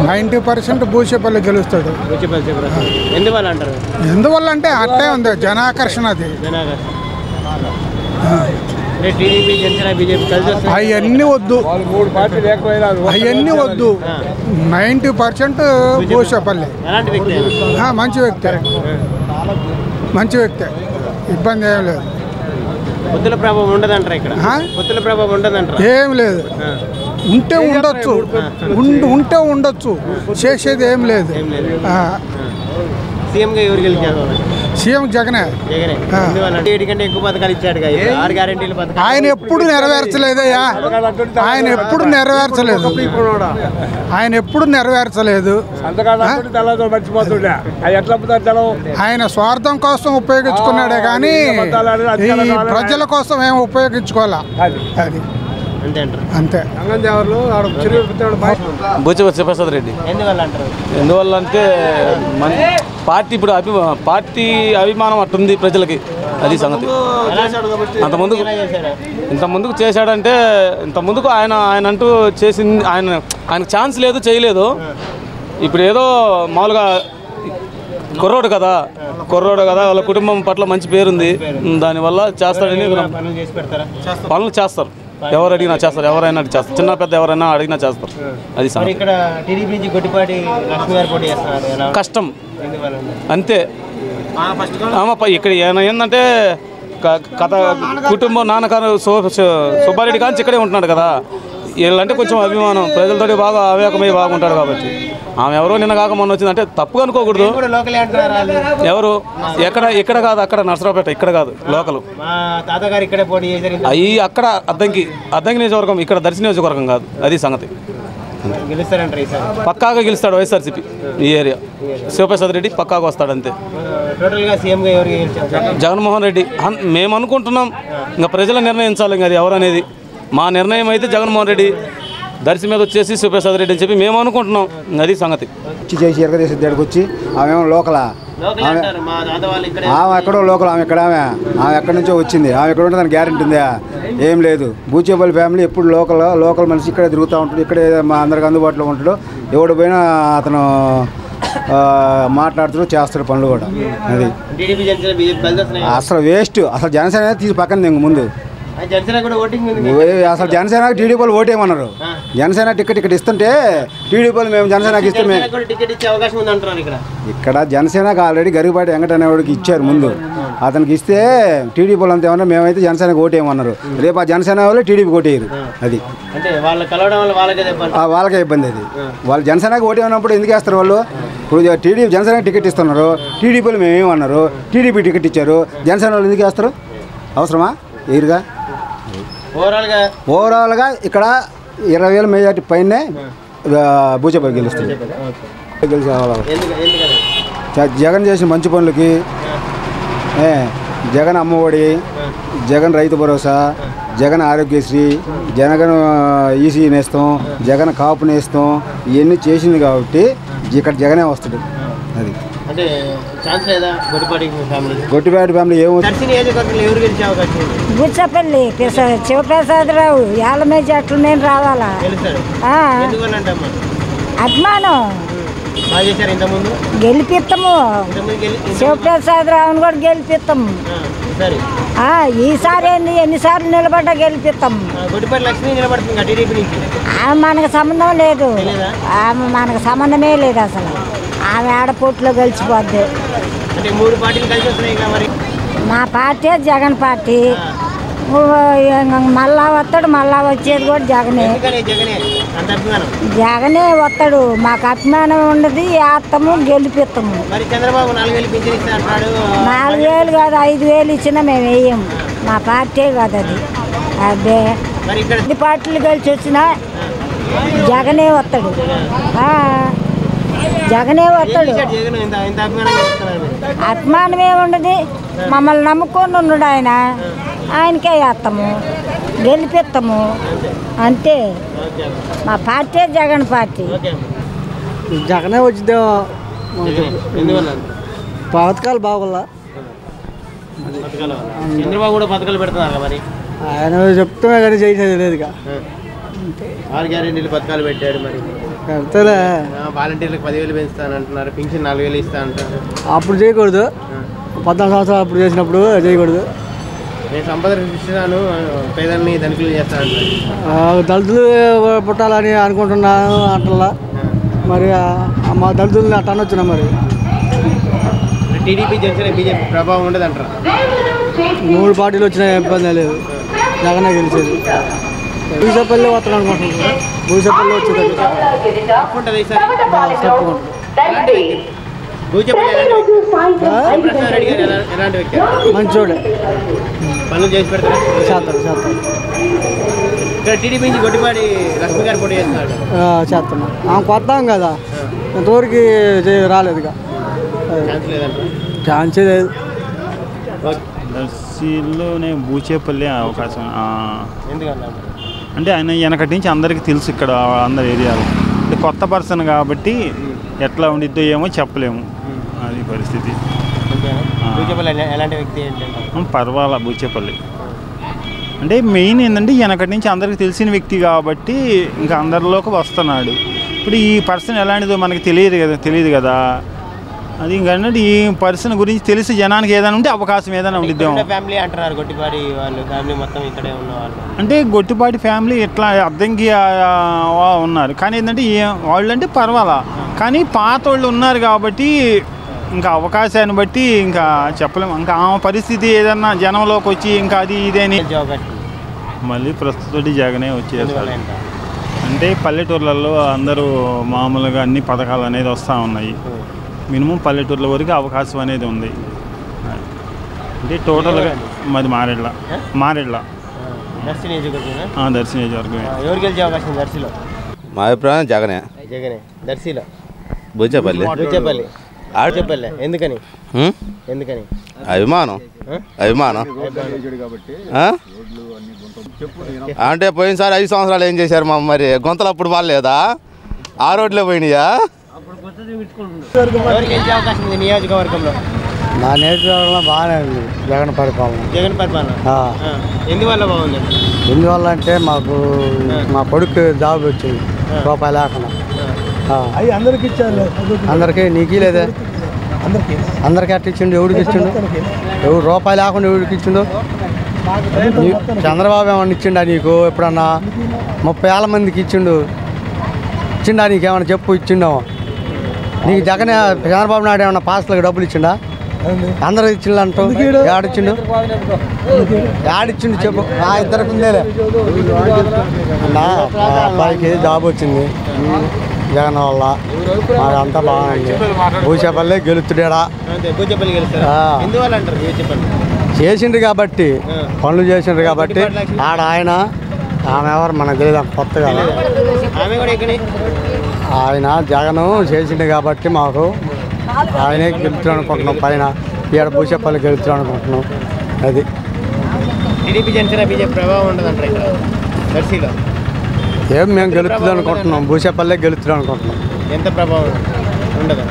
90% భూచేపల్లి గెలుస్తాడు. ఎందువల్ల అంటారు? ఎందువల్ల అంటే అట్టే ఉంది జనాకర్షణ. అది అవన్నీ వద్దు, అవన్నీ వద్దు. 90% భూచేపల్లి. మంచి వ్యక్తి, మంచి వ్యక్తి, ఇబ్బంది ఏం లేదు. పొత్తుల ప్రభావం ఉండదంటారా ఇక్కడ? పొత్తుల ప్రభావం ఉండదంటారా? ఏం లేదు. ఉంటే ఉండొచ్చు, ఉంటే ఉండొచ్చు, చేసేది ఏం లేదు. సీఎంగా ఎవరు గెలిచారు? సీఎం జగనే. ఎక్కువ పథకాలు ఇచ్చాడు. ఆయన ఎప్పుడు నెరవేర్చలేదయ్యా, ఆయన ఎప్పుడు నెరవేర్చలేదు, ఆయన ఎప్పుడు నెరవేర్చలేదు. ఆయన స్వార్థం కోసం ఉపయోగించుకున్నాడే కానీ ఈ ప్రజల కోసం ఏం ఉపయోగించుకోవాలా. అది అంతే. బూచేపల్లి శివప్రసాద్ రెడ్డి. ఎందువల్ల అంటే పార్టీ ఇప్పుడు పార్టీ అభిమానం అట్టుంది ప్రజలకి, అది సంగతి. ఇంత ముందుకు చేశాడంటే ఇంత ముందుకు ఆయన అంటూ చేసింది, ఆయన ఛాన్స్ లేదు, చేయలేదు. ఇప్పుడు ఏదో మామూలుగా కుర్రోడు కదా వాళ్ళ కుటుంబం పట్ల మంచి పేరుంది, దానివల్ల చేస్తాడని పనులు చేస్తారు. ఎవరు అడిగినా చేస్తారు, ఎవరైనా చేస్తారు, చిన్న పెద్ద ఎవరైనా అడిగినా చేస్తారు. అది కష్టం అంతే. ఇక్కడ ఏంటంటే కథ కుటుంబం నాన్నగారు సుబ్బారెడ్డి కానీ ఇక్కడే ఉంటున్నాడు కదా, వీళ్ళంటే కొంచెం అభిమానం, ప్రజలతోటి బాగా ఆవేకమై బాగుంటాడు కాబట్టి. ఆమె ఎవరో నిన్న కాక మొన్న వచ్చిందంటే తప్పుగా అనుకోకూడదు. ఎవరు ఇక్కడ కాదు, అక్కడ నర్సరావుపేట, ఇక్కడ కాదు, లోకల్. అవి అక్కడ అద్దంకి నియోజకవర్గం, ఇక్కడ దర్శి నియోజకవర్గం కాదు, అది సంగతి. పక్కాగా గెలుస్తాడు వైఎస్ఆర్సీపీ ఈ ఏరియా. శివప్రసాద్ రెడ్డి పక్కాగా వస్తాడు అంతే. జగన్మోహన్ రెడ్డి మేము అనుకుంటున్నాం, ఇంకా ప్రజలు నిర్ణయించాలి, ఇంకా అది ఎవరనేది. మా నిర్ణయం అయితే జగన్మోహన్ రెడ్డి, దర్శి మీద వచ్చేసి శివప్రసాద్ రెడ్డి అని చెప్పి మేము అనుకుంటున్నాం, అది సంగతి. చేసి ఎరగదేశం దగ్గరికి వచ్చి ఆమె లోకలా, ఆమె ఎక్కడో లోకల్, ఆమె ఎక్కడి నుంచో వచ్చింది, ఆమె ఎక్కడ ఉంటే దానికి గ్యారెంటీ ఉందా? ఏం లేదు. బూచేపల్లి ఫ్యామిలీ ఎప్పుడు లోకల్ మనిషి ఇక్కడే తిరుగుతూ ఉంటాడు, ఇక్కడే మా అందరికి అందుబాటులో ఉంటాడు. ఎవడు పోయినా అతను మాట్లాడుతూ చేస్తాడు పనులు కూడా. అది అసలు వేస్ట్. అసలు జనసేన తీసి పక్కన ఇంక ముందు అసలు జనసేనకి టీడీపీలు ఓటేయమన్నారు. జనసేన టికెట్ ఇక్కడ ఇస్తుంటే టీడీపీలు మేము జనసేనకి ఇస్తే ఇక్కడ జనసేనకి ఆల్రెడీ గరిపాటి వెంకట అనేవాడికి ఇచ్చారు ముందు. అతనికి ఇస్తే టీడీపీలు అంతా ఏమన్నా మేమైతే జనసేనకి ఓటేయమన్నారు. రేపు ఆ జనసేన వాళ్ళు టీడీపీ ఓటేయరు. అది వాళ్ళకే ఇబ్బంది. అది వాళ్ళు జనసేనకి ఓటేయనప్పుడు ఎందుకు వేస్తారు వాళ్ళు? ఇప్పుడు జనసేనకి టికెట్ ఇస్తున్నారు, టీడీపీలు మేమేమన్నారు, టీడీపీ టికెట్ ఇచ్చారు, జనసేన వాళ్ళు ఎందుకు వేస్తారు? అవసరమా? ఎయిర్గా ఓవరాల్గా ఇక్కడ 20,000 మెజార్టీ పైనే బూచేపల్లి గెలుస్తుంది. జగన్ చేసిన మంచి పనులకి, జగన్ అమ్మఒడి, జగన్ రైతు భరోసా, జగన్ ఆరోగ్యశ్రీ, జగన్ ఈసీ నేస్తాం, జగన్ కాపు నేస్తాం, ఇవన్నీ చేసింది కాబట్టి ఇక్కడ జగనే వస్తాడు. అది గొట్టిపాటి ఫ్యామిలీ బూచేపల్లి శివప్రసాద్ రావు ఏళ్ళ మెజార్టీ నేను రావాలా? అభిమానం గెలిపిస్తాము, శివప్రసాద్ రావుని కూడా గెలిపిస్తాము. ఈసారి ఎన్నిసార్లు నిలబడ్డా గెలిపిస్తాము. ఆమె మనకు సంబంధం లేదు, ఆమె మనకు సంబంధమే లేదు. అసలు ఆమె ఆడపోట్లో గెలిచిపోద్ది. మా పార్టీ జగన్ పార్టీ. మళ్ళా వస్తాడు, మళ్ళా వచ్చేది కూడా జగనే. జగనే వస్తాడు. మాకు అభిమానం ఉండదు, వేస్తాము, గెలిపిస్తాము. 4,000 కాదు, 5,000 ఇచ్చినా మేము వేయము. మా పార్టీ కాదు అది. అదే అన్ని పార్టీలు కలిసి వచ్చినా జగనే వస్తాడు, జగనే వస్తాడు. అభిమానం ఏముండదు, మమ్మల్ని నమ్ముకొని ఉన్నాడు ఆయన, ఆయనకే వేస్తాము, గెలిపిస్తాము అంతే. మా పార్టీ జగన్ పార్టీ. జగనే వచ్చిద్దేమో. పథకాలు బాగులా, చంద్రబాబు కూడా పథకాలు పెడుతున్నారు మరి. ఆయన చెప్తే కానీ చేసేది లేదుగా. 6 గ్యారెంటీలు పథకాలు పెట్టాడు మరి. పెడతలే వాలంటీర్లకు 10,000 పెంచుతానంటున్నారు, పింఛన్ 4,000 ఇస్తా అంటారు. అప్పుడు చేయకూడదు, 14 సంవత్సరాలు అప్పుడు చేసినప్పుడు చేయకూడదు. నేను సంపద సృష్టిస్తాను, పేదల్ని ధనికులు చేస్తా అంటారు. దళితులు పుట్టాలని అనుకుంటున్నాను అంటలా. మరి మా దళితుల్ని అట్ట అనొచ్చున్నా. మరి టీడీపీ జనసేన బీజేపీ ప్రభావం ఉండదు అంటారా? 3 పార్టీలు వచ్చినా ఇబ్బంది లేదు, జగనే గెలిచేది. భూసేపల్లి వస్తాను అనుకుంటున్నాను, భూసేపల్లి వచ్చేది ఉంటుంది ఈసారి. ఎలాంటి వ్యక్తి? మంచోడే, పనులు చేసి పెడతారు, చేస్తాడు. ఇక్కడ టీడీపీ నుంచి గొడ్డిపాటి లక్ష్మి గారు పోటీ చేస్తున్నాడు. చేస్తున్నాం, ఆమె కొత్తాం కదా, ఇంతవరకు రాలేదు, ఇక ఛాన్స్ లేదంటారు. ఛాన్సే లేదు. దర్శిలోనే బూచేపల్లి అవకాశం. ఎందుకన్నా అంటే ఆయన వెనకటి నుంచి అందరికీ తెలుసు ఇక్కడ అందరి ఏరియాలో. అంటే కొత్త పర్సన్ కాబట్టి ఎట్లా ఉండిద్దో ఏమో చెప్పలేము, అది పరిస్థితి. ఎలాంటి వ్యక్తి ఏంటంటే పర్వాలా బూచేపల్లి అంటే మెయిన్ ఏంటంటే వెనకటి నుంచి అందరికీ తెలిసిన వ్యక్తి కాబట్టి ఇంకా అందరిలోకి వస్తున్నాడు. ఇప్పుడు ఈ పర్సన్ ఎలాంటిదో మనకి తెలియదు కదా. అది ఇంకంటే ఈ పర్సన్ గురించి తెలిసి జనానికి ఏదైనా ఉంటే అవకాశం ఏదైనా ఉండిద్దాం. ఫ్యామిలీ అంటున్నారు, గొట్టిపాటి వాళ్ళు ఫ్యామిలీ మొత్తం ఇక్కడే ఉన్నవాళ్ళు. అంటే గొట్టిపాటి ఫ్యామిలీ ఇట్లా అద్దంకి ఉన్నారు, కానీ ఏంటంటే వాళ్ళు అంటే పర్వాలా, కానీ పాత వాళ్ళు ఉన్నారు కాబట్టి ఇంకా అవకాశాన్ని బట్టి ఇంకా చెప్పలేము. ఇంకా ఆమె పరిస్థితి ఏదన్నా జనంలోకి వచ్చి ఇంకా అది ఇదేని మళ్ళీ ప్రస్తుతం జగనే వచ్చేసారు. అంటే పల్లెటూర్లలో అందరూ మామూలుగా అన్ని పథకాలు అనేది వస్తూ ఉన్నాయి. మినిమం పల్లెటూర్ల వరకు అవకాశం అనేది ఉంది. అంటే టోటల్గా మాది మారేడ్ల దర్శి నియోజకవర్గమే. ఎవరు గెలిచే అవకాశం దర్శిలో? మా అభిప్రాయం జగనే. దర్శిలో బూచేపల్లి. ఎందుకని? అభిమానం. అంటే పోయినసారి 5 సంవత్సరాలు ఏం చేశారు మా? మరి గొంతలు అప్పుడు బాగాలేదా? ఆ రోడ్లే పోయినాయా? నియోజకవర్గంలో నా నియోజకవర్గంలో బాగానే ఉంది జగన్ పరిపాలన. ఎందువల్ల బాగుంది? ఎందువల్ల అంటే మాకు మా కొడుకు జాబ్ వచ్చింది, రూపాయి లేకుండా. అందరికి ఇచ్చారు, అందరికీ. నీకు లేదే? అందరికీ అట్లా ఇచ్చిండు. ఎవరికి ఇచ్చిండు? ఎవరు రూపాయి లేకుండా ఎవరికి ఇచ్చిండు? చంద్రబాబు ఏమన్నా ఇచ్చిండా నీకు? ఎప్పుడన్నా 30,000 మందికి ఇచ్చిండా? నీకేమన్నా చెప్పు, ఇచ్చిండేమో. నీకు జగన్ చంద్రబాబు నాయుడు ఏమన్నా పాస్లకు డబ్బులు ఇచ్చిండా? అందరూ ఇచ్చిండు అంటావు. ఏడిచ్చిండు చెప్పు. ఇద్దరికి ఉందేలే. మా అబ్బాయికి జాబ్ వచ్చింది జగన్ వల్ల, మాదంతా బాగుంది. భూచేపల్లి గెలుతుడా? చేసిండ్రు కాబట్టి, పనులు చేసిండ్రు కాబట్టి. ఆయన ఆమె ఎవరు మనకు తెలియదు, కొత్తగా. ఆయన జగన్ చేసిండు కాబట్టి మాకు ఆయనే గెలుతున్నాం అనుకుంటున్నాం. పైన ఈడ భూచేపల్లి గెలుతున్నాం అనుకుంటున్నాం. అది టీడీపీ జనసేన బీజేపీ ప్రభావం ఉండదంటారు దర్శిలో? ఏం మేము గెలుస్తుంది అనుకుంటున్నాం, భూచేపల్లి గెలుతున్నాం అనుకుంటున్నాం. ఎంత ప్రభావం ఉండదు?